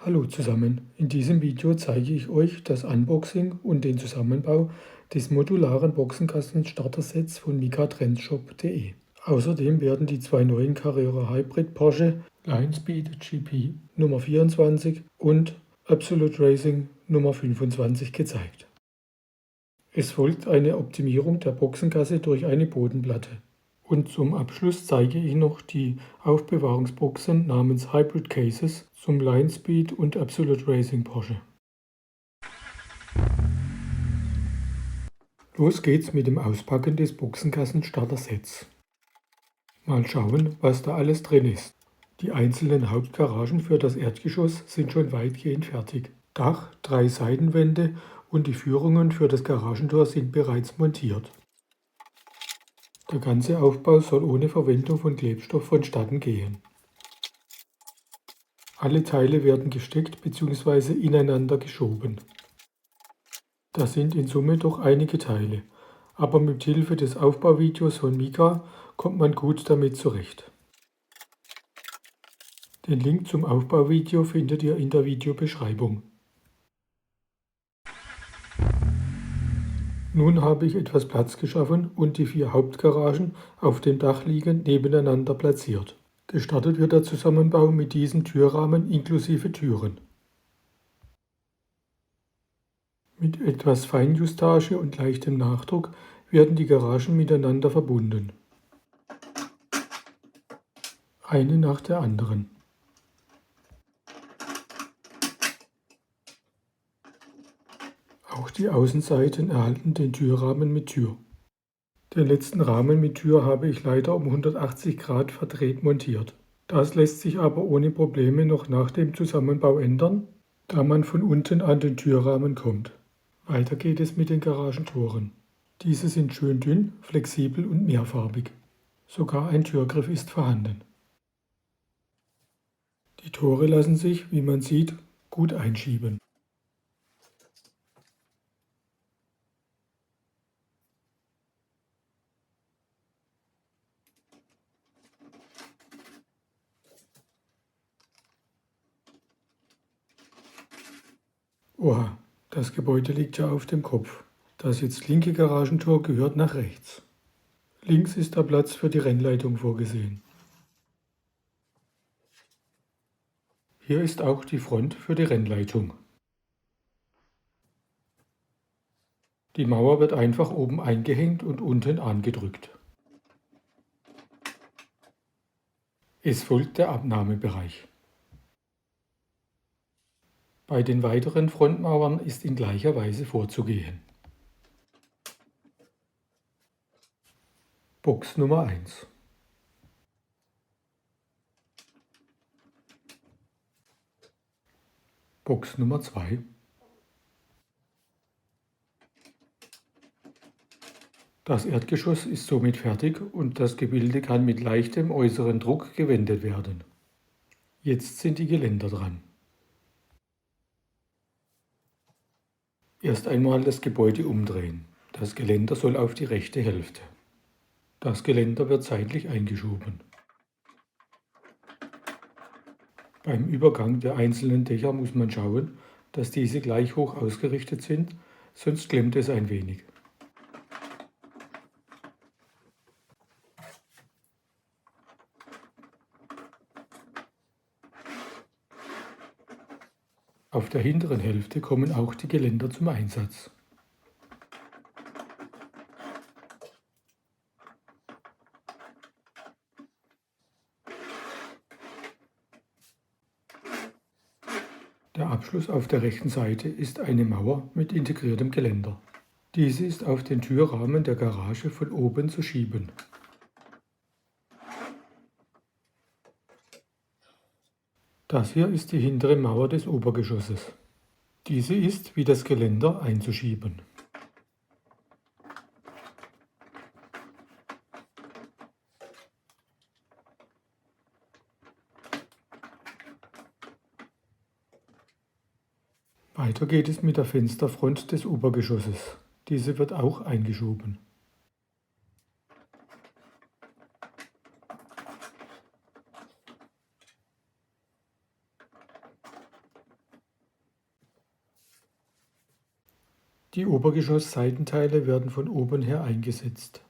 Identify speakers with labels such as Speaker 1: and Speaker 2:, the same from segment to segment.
Speaker 1: Hallo zusammen, in diesem Video zeige ich euch das Unboxing und den Zusammenbau des modularen Boxenkasten-Starter-Sets von mikatrendsshop.de. Außerdem werden die zwei neuen Carrera Hybrid Porsche Linespeed GP Nummer 24 und Absolute Racing Nummer 25 gezeigt. Es folgt eine Optimierung der Boxengasse durch eine Bodenplatte. Und zum Abschluss zeige ich noch die Aufbewahrungsboxen namens Hybrid Cases zum Linespeed und Absolute Racing Porsche. Los geht's mit dem Auspacken des Boxenkasten-Starter-Sets. Mal schauen, was da alles drin ist. Die einzelnen Hauptgaragen für das Erdgeschoss sind schon weitgehend fertig. Dach, 3 Seitenwände und die Führungen für das Garagentor sind bereits montiert. Der ganze Aufbau soll ohne Verwendung von Klebstoff vonstatten gehen. Alle Teile werden gesteckt bzw. ineinander geschoben. Das sind in Summe doch einige Teile, aber mit Hilfe des Aufbauvideos von Mika kommt man gut damit zurecht. Den Link zum Aufbauvideo findet ihr in der Videobeschreibung. Nun habe ich etwas Platz geschaffen und die 4 Hauptgaragen auf dem Dach liegend nebeneinander platziert. Gestartet wird der Zusammenbau mit diesen Türrahmen inklusive Türen. Mit etwas Feinjustage und leichtem Nachdruck werden die Garagen miteinander verbunden. Eine nach der anderen. Auch die Außenseiten erhalten den Türrahmen mit Tür. Den letzten Rahmen mit Tür habe ich leider um 180 Grad verdreht montiert. Das lässt sich aber ohne Probleme noch nach dem Zusammenbau ändern, da man von unten an den Türrahmen kommt. Weiter geht es mit den Garagentoren. Diese sind schön dünn, flexibel und mehrfarbig. Sogar ein Türgriff ist vorhanden. Die Tore lassen sich, wie man sieht, gut einschieben. Oha, das Gebäude liegt ja auf dem Kopf. Das jetzt linke Garagentor gehört nach rechts. Links ist der Platz für die Rennleitung vorgesehen. Hier ist auch die Front für die Rennleitung. Die Mauer wird einfach oben eingehängt und unten angedrückt. Es folgt der Abnahmebereich. Bei den weiteren Frontmauern ist in gleicher Weise vorzugehen. Box Nummer 1. Box Nummer 2. Das Erdgeschoss ist somit fertig und das Gebilde kann mit leichtem äußeren Druck gewendet werden. Jetzt sind die Geländer dran. Erst einmal das Gebäude umdrehen. Das Geländer soll auf die rechte Hälfte. Das Geländer wird seitlich eingeschoben. Beim Übergang der einzelnen Dächer muss man schauen, dass diese gleich hoch ausgerichtet sind, sonst klemmt es ein wenig. Auf der hinteren Hälfte kommen auch die Geländer zum Einsatz. Der Abschluss auf der rechten Seite ist eine Mauer mit integriertem Geländer. Diese ist auf den Türrahmen der Garage von oben zu schieben. Das hier ist die hintere Mauer des Obergeschosses. Diese ist, wie das Geländer, einzuschieben. Weiter geht es mit der Fensterfront des Obergeschosses. Diese wird auch eingeschoben. Die Obergeschoss-Seitenteile werden von oben her eingesetzt.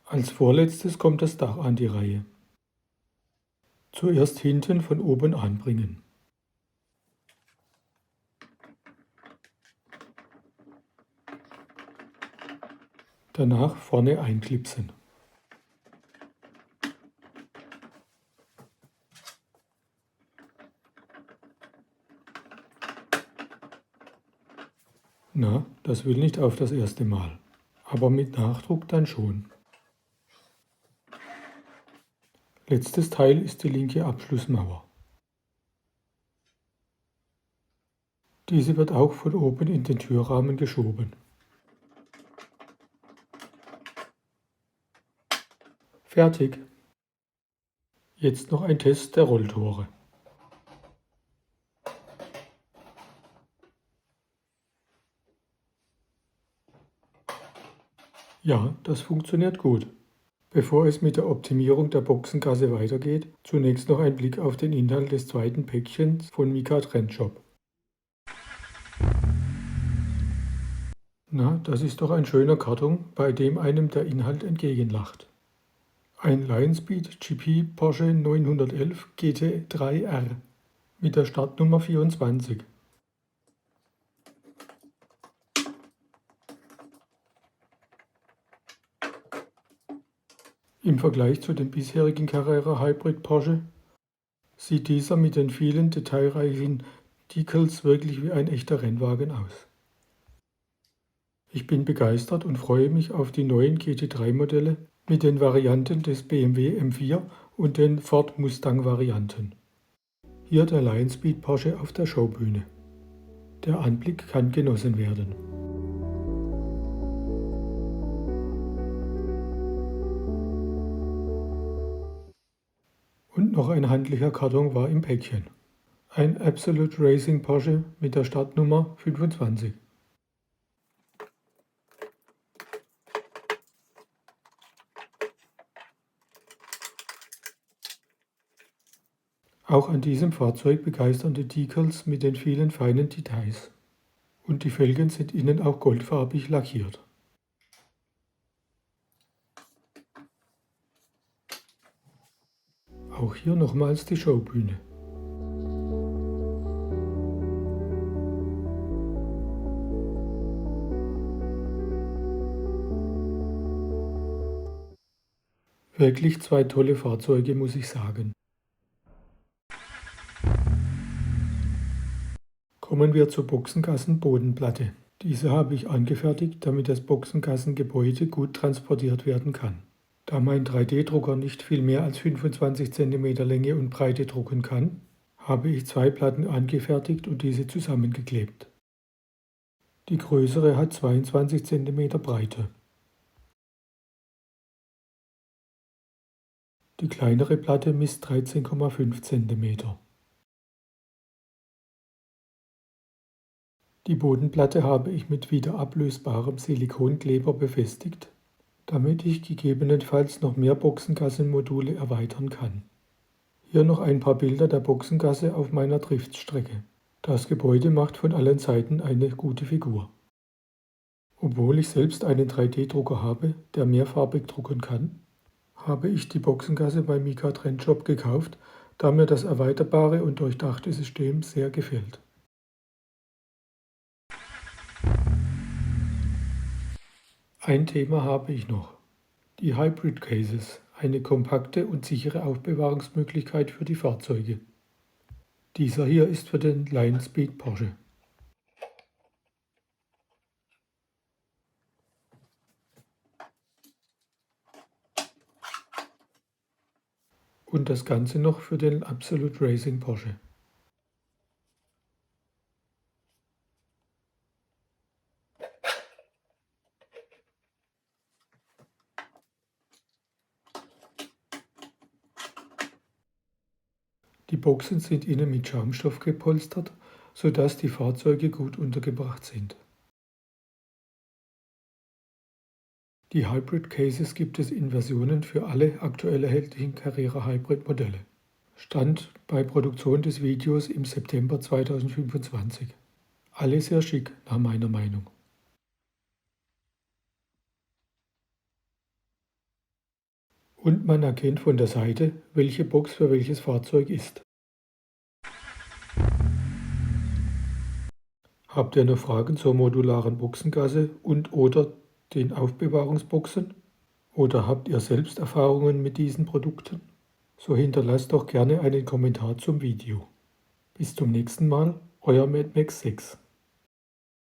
Speaker 1: Als vorletztes kommt das Dach an die Reihe. Zuerst hinten von oben anbringen. Danach vorne einklipsen. Na, das will nicht auf das erste Mal, aber mit Nachdruck dann schon. Letztes Teil ist die linke Abschlussmauer. Diese wird auch von oben in den Türrahmen geschoben. Fertig. Jetzt noch ein Test der Rolltore. Ja, das funktioniert gut. Bevor es mit der Optimierung der Boxengasse weitergeht, zunächst noch ein Blick auf den Inhalt des zweiten Päckchens von Mika Trendshop. Na, das ist doch ein schöner Karton, bei dem einem der Inhalt entgegenlacht. Ein Lionspeed GP Porsche 911 GT3R mit der Startnummer 24. Im Vergleich zu dem bisherigen Carrera Hybrid Porsche sieht dieser mit den vielen detailreichen Decals wirklich wie ein echter Rennwagen aus. Ich bin begeistert und freue mich auf die neuen GT3-Modelle mit den Varianten des BMW M4 und den Ford Mustang-Varianten. Hier der Lionspeed Porsche auf der Showbühne. Der Anblick kann genossen werden. Und noch ein handlicher Karton war im Päckchen. Ein Absolute Racing Porsche mit der Startnummer 25. Auch an diesem Fahrzeug begeistern die Decals mit den vielen feinen Details. Und die Felgen sind innen auch goldfarbig lackiert. Auch hier nochmals die Showbühne. Wirklich zwei tolle Fahrzeuge, muss ich sagen. Kommen wir zur Boxengassen-Bodenplatte. Diese habe ich angefertigt, damit das Boxengassengebäude gut transportiert werden kann. Da mein 3D-Drucker nicht viel mehr als 25 cm Länge und Breite drucken kann, habe ich zwei Platten angefertigt und diese zusammengeklebt. Die größere hat 22 cm Breite. Die kleinere Platte misst 13,5 cm. Die Bodenplatte habe ich mit wieder ablösbarem Silikonkleber befestigt, damit ich gegebenenfalls noch mehr Boxengassenmodule erweitern kann. Hier noch ein paar Bilder der Boxengasse auf meiner Driftstrecke. Das Gebäude macht von allen Seiten eine gute Figur. Obwohl ich selbst einen 3D-Drucker habe, der mehrfarbig drucken kann, habe ich die Boxengasse bei Mika Trendshop gekauft, da mir das erweiterbare und durchdachte System sehr gefällt. Ein Thema habe ich noch. Die Hybrid Cases, eine kompakte und sichere Aufbewahrungsmöglichkeit für die Fahrzeuge. Dieser hier ist für den Lionspeed Porsche. Und das Ganze noch für den Absolute Racing Porsche. Die Boxen sind innen mit Schaumstoff gepolstert sodass die Fahrzeuge gut untergebracht sind. Die Hybrid Cases gibt es in Versionen für alle aktuell erhältlichen Carrera Hybrid Modelle. Stand bei Produktion des Videos im September 2025. Alle sehr schick nach meiner Meinung. Und man erkennt von der Seite, welche Box für welches Fahrzeug ist. Habt ihr noch Fragen zur modularen Boxengasse und/oder den Aufbewahrungsboxen? Oder habt ihr selbst Erfahrungen mit diesen Produkten? So hinterlasst doch gerne einen Kommentar zum Video. Bis zum nächsten Mal, euer Mad Max 6.